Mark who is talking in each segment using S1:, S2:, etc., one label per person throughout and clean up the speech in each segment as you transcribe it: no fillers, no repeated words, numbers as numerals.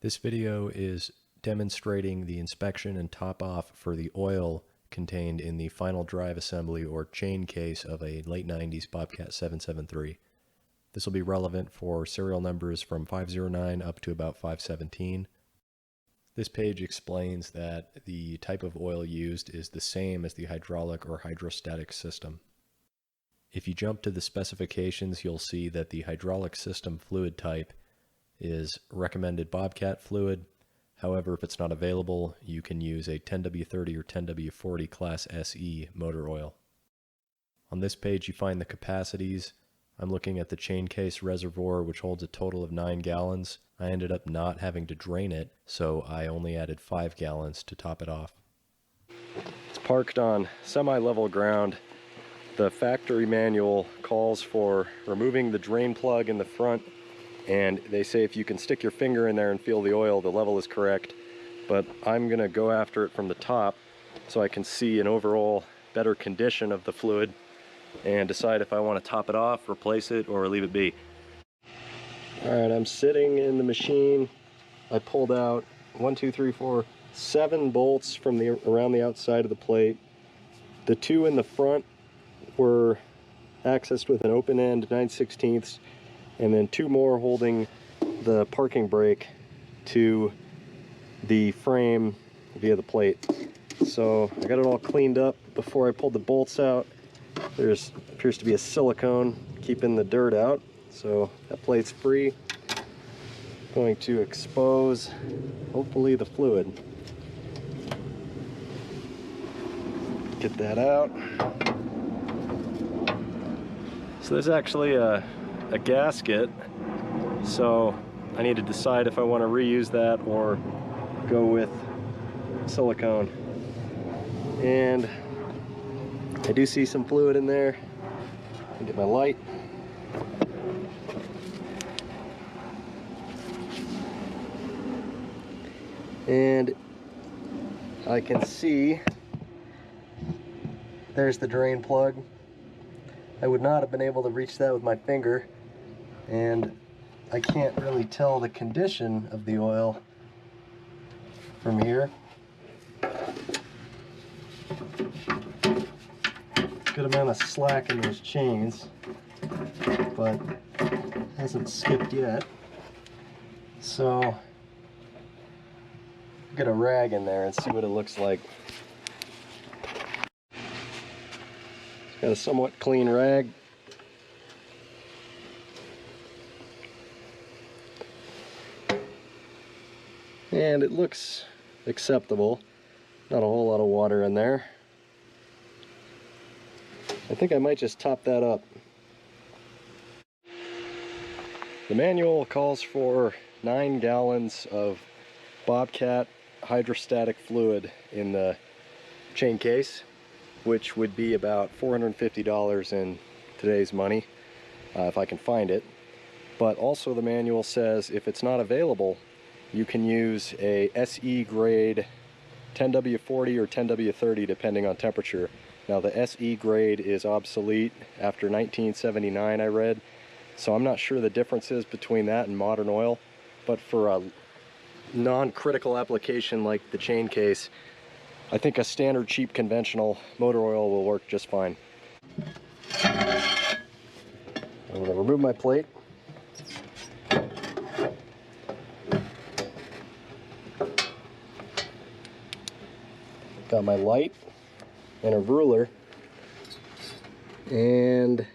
S1: This video is demonstrating the inspection and top-off for the oil contained in the final drive assembly or chain case of a late 90s Bobcat 773. This will be relevant for serial numbers from 509 up to about 517. This page explains that the type of oil used is the same as the hydraulic or hydrostatic system. If you jump to the specifications, you'll see that the hydraulic system fluid type is recommended Bobcat fluid. However, if it's not available, you can use a 10W30 or 10W40 Class SE motor oil. On this page, you find the capacities. I'm looking at the chain case reservoir, which holds a total of 9 gallons. I ended up not having to drain it, so I only added 5 gallons to top it off. It's parked on semi-level ground. The factory manual calls for removing the drain plug in the front, and they say if you can stick your finger in there and feel the oil, the level is correct. But I'm gonna go after it from the top so I can see an overall better condition of the fluid and decide if I want to top it off, replace it, or leave it be. Alright, I'm sitting in the machine. I pulled out 7 bolts from around the outside of the plate. The 2 in the front were accessed with an open end 9/16, and then 2 more holding the parking brake to the frame via the plate. So I got it all cleaned up before I pulled the bolts out. There's appears to be a silicone keeping the dirt out, so that plate's free. Going to expose, hopefully, the fluid. Get that out. So there's actually a gasket, so I need to decide if I want to reuse that or go with silicone. And I do see some fluid in there. I'll get my light. And I can see there's the drain plug. I would not have been able to reach that with my finger, and I can't really tell the condition of the oil from here. Good amount of slack in those chains, but hasn't skipped yet. So get a rag in there and see what it looks like. It's got a somewhat clean rag. And it looks acceptable. Not a whole lot of water in there. I think I might just top that up. The manual calls for 9 gallons of Bobcat hydrostatic fluid in the chain case, which would be about $450 in today's money, if I can find it. But also the manual says if it's not available, you can use a SE grade 10W40 or 10W30 depending on temperature. Now the SE grade is obsolete after 1979, I read, so I'm not sure the differences between that and modern oil, but for a non-critical application like the chain case, I think a standard cheap conventional motor oil will work just fine. I'm going to remove my plate. Got my light and a ruler, and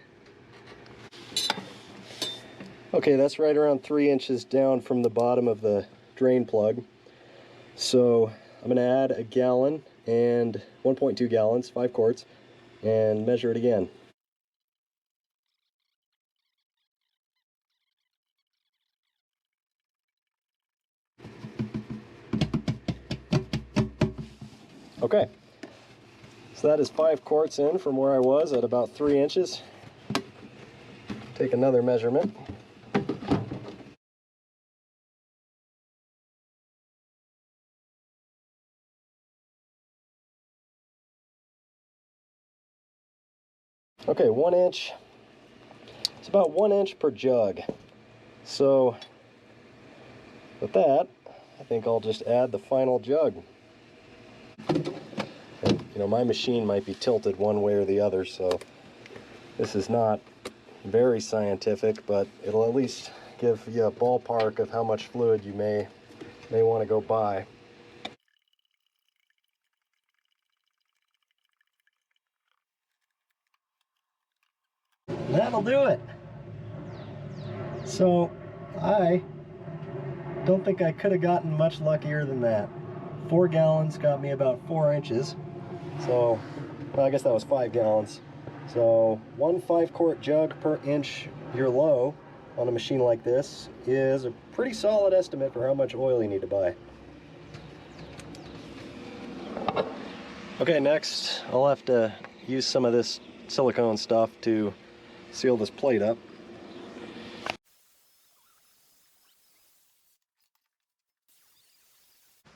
S1: okay, that's right around 3 inches down from the bottom of the drain plug. So I'm going to add a gallon and 1.2 gallons, 5 quarts, and measure it again. Okay, so that is 5 quarts in from where I was at about 3 inches. Take another measurement. Okay, 1 inch. It's about 1 inch per jug. So with that, I think I'll just add the final jug. And, you know, my machine might be tilted one way or the other, so this is not very scientific, but it'll at least give you a ballpark of how much fluid you may want to go buy. That'll do it. So I don't think I could have gotten much luckier than that. 4 gallons got me about 4 inches. So, well, I guess that was 5 gallons. So 1 5-quart jug per inch you're low on a machine like this is a pretty solid estimate for how much oil you need to buy. Okay, next I'll have to use some of this silicone stuff to seal this plate up.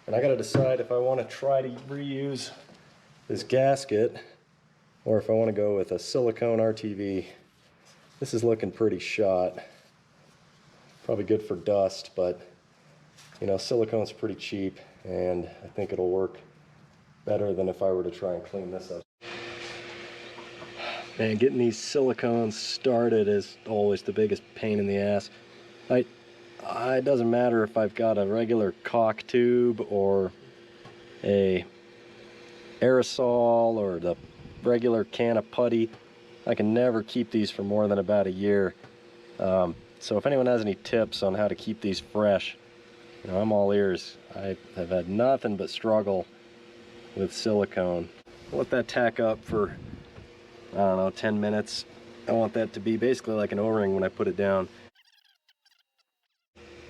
S1: And I gotta decide if I want to try to reuse this gasket or if I want to go with a silicone RTV. This is looking pretty shot. Probably good for dust, but you know, silicone's pretty cheap and I think it'll work better than if I were to try and clean this up. Man, getting these silicones started is always the biggest pain in the ass. It doesn't matter if I've got a regular caulk tube or a aerosol or the regular can of putty. I can never keep these for more than about a year. So if anyone has any tips on how to keep these fresh, you know, I'm all ears. I have had nothing but struggle with silicone. I'll let that tack up for, I don't know, 10 minutes. I want that to be basically like an O-ring when I put it down.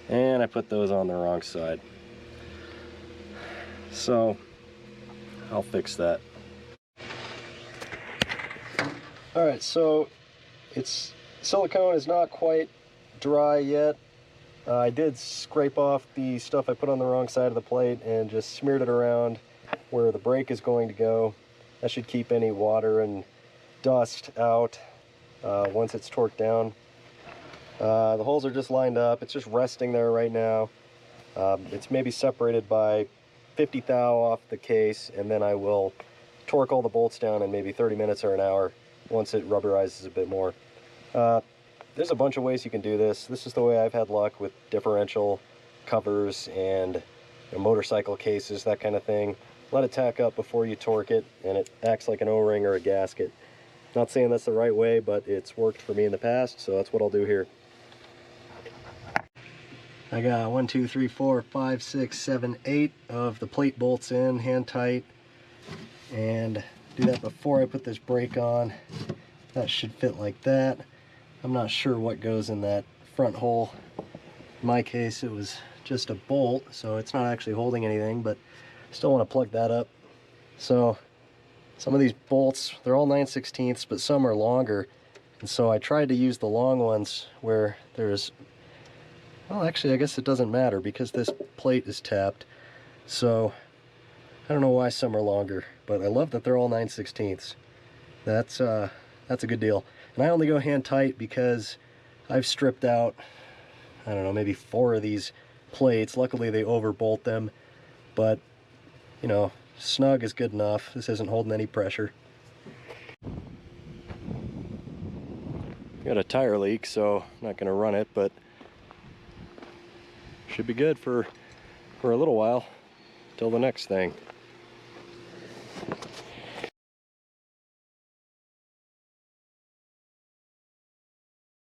S1: And I put those on the wrong side. So I'll fix that. Alright, so silicone is not quite dry yet. I did scrape off the stuff I put on the wrong side of the plate and just smeared it around where the brake is going to go. That should keep any water and dust out once it's torqued down. The holes are just lined up. It's just resting there right now. It's maybe separated by 50 thou off the case, and then I will torque all the bolts down in maybe 30 minutes or an hour once it rubberizes a bit more. There's a bunch of ways you can do this. This is the way I've had luck with differential covers and motorcycle cases, that kind of thing. Let it tack up before you torque it, and it acts like an O-ring or a gasket. Not saying that's the right way, but it's worked for me in the past, so that's what I'll do here. I got 1, 2, 3, 4, 5, 6, 7, 8 of the plate bolts in, hand tight, and do that before I put this brake on. That should fit like that. I'm not sure what goes in that front hole. In my case, it was just a bolt, so it's not actually holding anything, but still want to plug that up. So some of these bolts, they're all 9/16, but some are longer, and so I tried to use the long ones where there's, well, actually I guess it doesn't matter because this plate is tapped, so I don't know why some are longer, but I love that they're all 9/16. That's a good deal. And I only go hand tight because I've stripped out, I don't know, maybe 4 of these plates. Luckily they overbolt them, but you know, snug is good enough. This isn't holding any pressure. Got a tire leak, so I'm not going to run it, but should be good for a little while till the next thing.